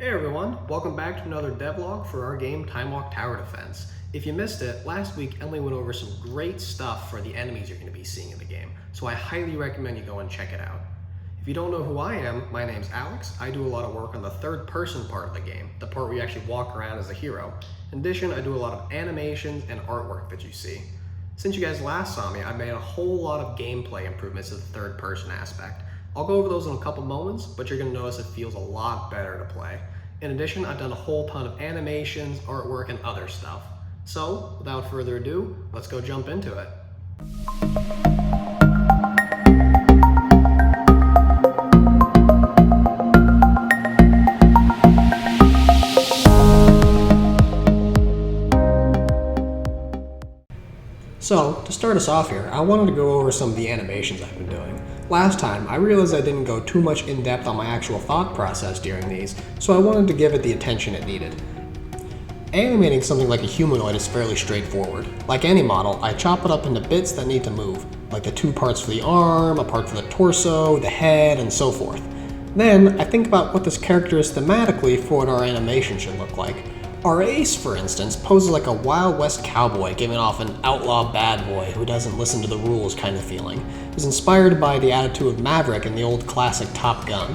Hey everyone, welcome back to another devlog for our game Time Walk Tower Defense. If you missed it, last week Emily went over some great stuff for the enemies you're going to be seeing in the game, so I highly recommend you go and check it out. If you don't know who I am, my name's Alex. I do a lot of work on the third person part of the game, the part where you actually walk around as a hero. In addition, I do a lot of animations and artwork that you see. Since you guys last saw me, I've made a whole lot of gameplay improvements to the third person aspect. I'll go over those in a couple moments, but you're going to notice it feels a lot better to play. In addition, I've done a whole ton of animations, artwork, and other stuff. So, without further ado, let's go jump into it. So, to start us off here, I wanted to go over some of the animations I've been doing. Last time, I realized I didn't go too much in depth on my actual thought process during these, so I wanted to give it the attention it needed. Animating something like a humanoid is fairly straightforward. Like any model, I chop it up into bits that need to move, like the two parts for the arm, a part for the torso, the head, and so forth. Then, I think about what this character is thematically for what our animation should look like. Our ace, for instance, poses like a Wild West cowboy giving off an outlaw bad boy who doesn't listen to the rules kind of feeling. It was inspired by the attitude of Maverick in the old classic Top Gun.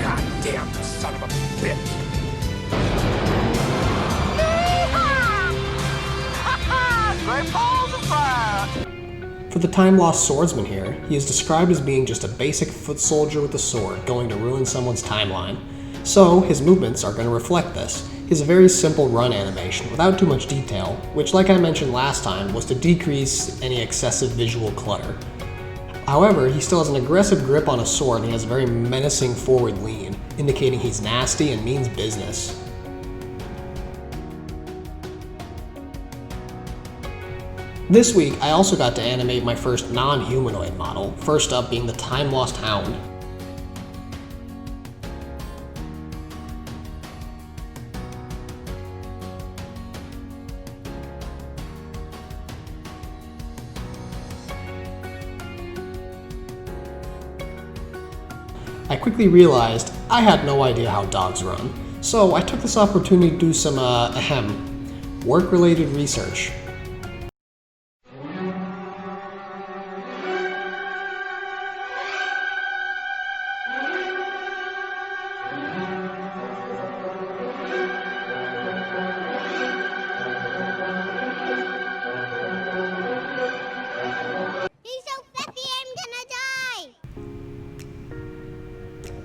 Goddamn son of a bitch! Great balls of fire! For the time-lost swordsman here, he is described as being just a basic foot soldier with a sword going to ruin someone's timeline. So, his movements are going to reflect this. He has a very simple run animation without too much detail, which like I mentioned last time was to decrease any excessive visual clutter. However, he still has an aggressive grip on a sword and he has a very menacing forward lean, indicating he's nasty and means business. This week, I also got to animate my first non-humanoid model, first up being the time-lost hound. I quickly realized I had no idea how dogs run, so I took this opportunity to do some, work-related research.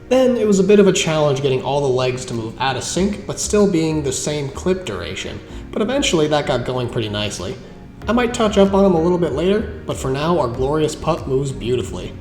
Then it was a bit of a challenge getting all the legs to move out of sync, but still being the same clip duration, but eventually that got going pretty nicely. I might touch up on them a little bit later, but for now our glorious pup moves beautifully.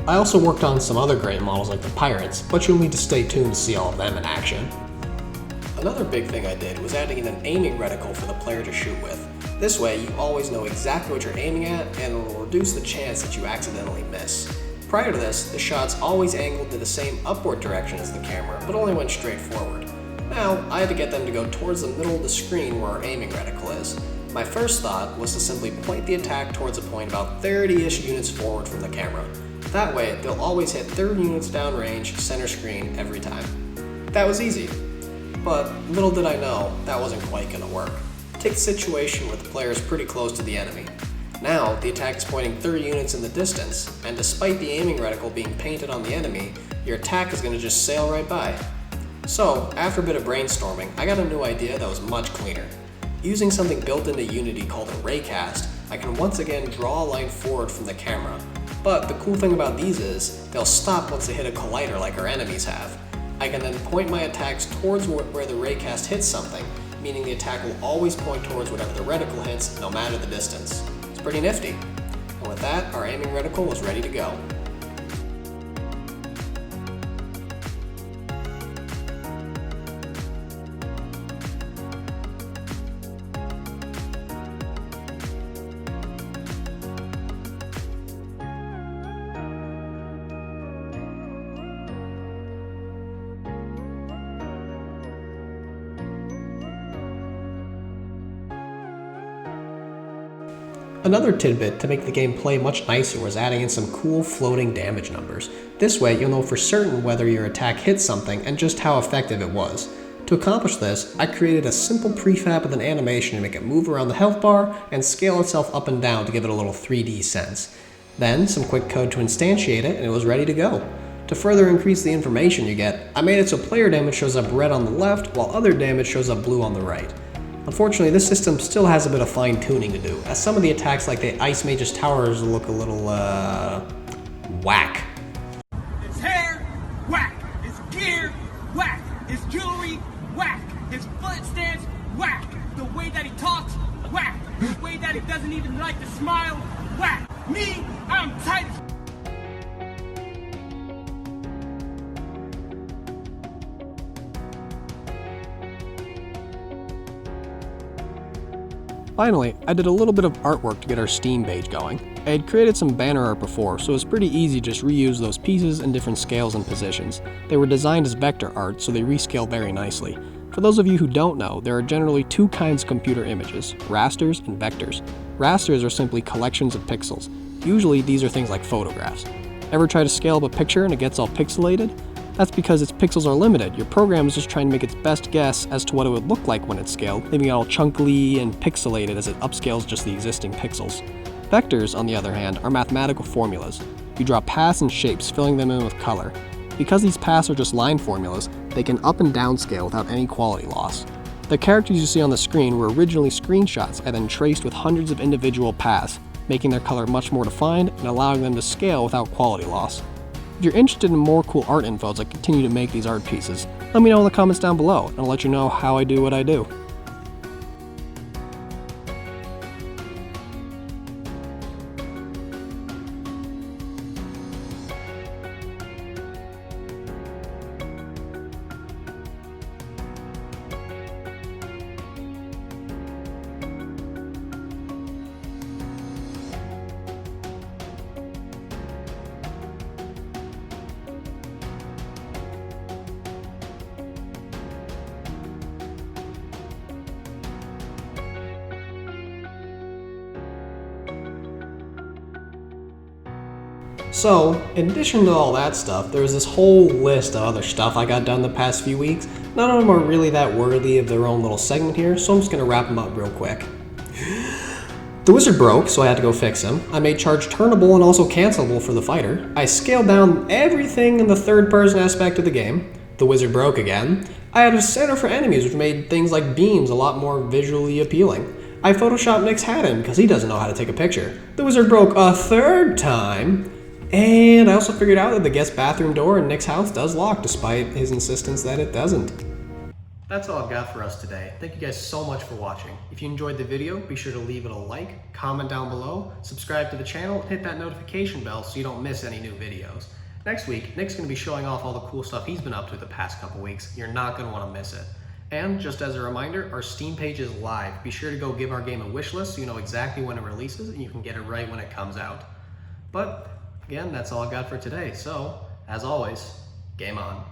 I also worked on some other great models like the pirates, but you'll need to stay tuned to see all of them in action. Another big thing I did was adding in an aiming reticle for the player to shoot with. This way, you always know exactly what you're aiming at, and it will reduce the chance that you accidentally miss. Prior to this, the shots always angled to the same upward direction as the camera, but only went straight forward. Now, I had to get them to go towards the middle of the screen where our aiming reticle is. My first thought was to simply point the attack towards a point about 30-ish units forward from the camera. That way, they'll always hit 30 units downrange, center screen every time. That was easy. But little did I know, that wasn't quite gonna work. Take a situation where the player is pretty close to the enemy. Now, the attack is pointing 30 units in the distance, and despite the aiming reticle being painted on the enemy, your attack is gonna just sail right by. So, after a bit of brainstorming, I got a new idea that was much cleaner. Using something built into Unity called a Raycast, I can once again draw a line forward from the camera. But the cool thing about these is, they'll stop once they hit a collider like our enemies have. I can then point my attacks towards where the Raycast hits something, meaning the attack will always point towards whatever the reticle hits, no matter the distance. It's pretty nifty. And with that, our aiming reticle was ready to go. Another tidbit to make the game play much nicer was adding in some cool floating damage numbers. This way you'll know for certain whether your attack hit something and just how effective it was. To accomplish this, I created a simple prefab with an animation to make it move around the health bar and scale itself up and down to give it a little 3D sense. Then some quick code to instantiate it and it was ready to go. To further increase the information you get, I made it so player damage shows up red on the left while other damage shows up blue on the right. Unfortunately, this system still has a bit of fine-tuning to do, as some of the attacks like the Ice Mage's towers look a little, whack. His hair, whack. His gear, whack. His jewelry, whack. His footsteps, whack. The way that he talks, whack. The way that he doesn't even like to smile, whack. Me, I'm tight as Finally, I did a little bit of artwork to get our Steam page going. I had created some banner art before, so it was pretty easy to just reuse those pieces in different scales and positions. They were designed as vector art, so they rescale very nicely. For those of you who don't know, there are generally two kinds of computer images, rasters and vectors. Rasters are simply collections of pixels. Usually these are things like photographs. Ever try to scale up a picture and it gets all pixelated? That's because its pixels are limited. Your program is just trying to make its best guess as to what it would look like when it's scaled, leaving it all chunkily and pixelated as it upscales just the existing pixels. Vectors, on the other hand, are mathematical formulas. You draw paths and shapes, filling them in with color. Because these paths are just line formulas, they can up and down scale without any quality loss. The characters you see on the screen were originally screenshots and then traced with hundreds of individual paths, making their color much more defined and allowing them to scale without quality loss. If you're interested in more cool art info as I continue to make these art pieces, let me know in the comments down below, and I'll let you know how I do what I do. So, in addition to all that stuff, there was this whole list of other stuff I got done the past few weeks. None of them are really that worthy of their own little segment here, so I'm just going to wrap them up real quick. The wizard broke, so I had to go fix him. I made charge turnable and also cancelable for the fighter. I scaled down everything in the third-person aspect of the game. The wizard broke again. I had a center for enemies, which made things like beams a lot more visually appealing. I photoshopped Nick's hat in because he doesn't know how to take a picture. The wizard broke a third time. And I also figured out that the guest bathroom door in Nick's house does lock, despite his insistence that it doesn't. That's all I've got for us today. Thank you guys so much for watching. If you enjoyed the video, be sure to leave it a like, comment down below, subscribe to the channel, and hit that notification bell so you don't miss any new videos. Next week, Nick's going to be showing off all the cool stuff he's been up to the past couple weeks. You're not going to want to miss it. And just as a reminder, our Steam page is live. Be sure to go give our game a wish list so you know exactly when it releases and you can get it right when it comes out. But again, that's all I've got for today. So, as always, game on.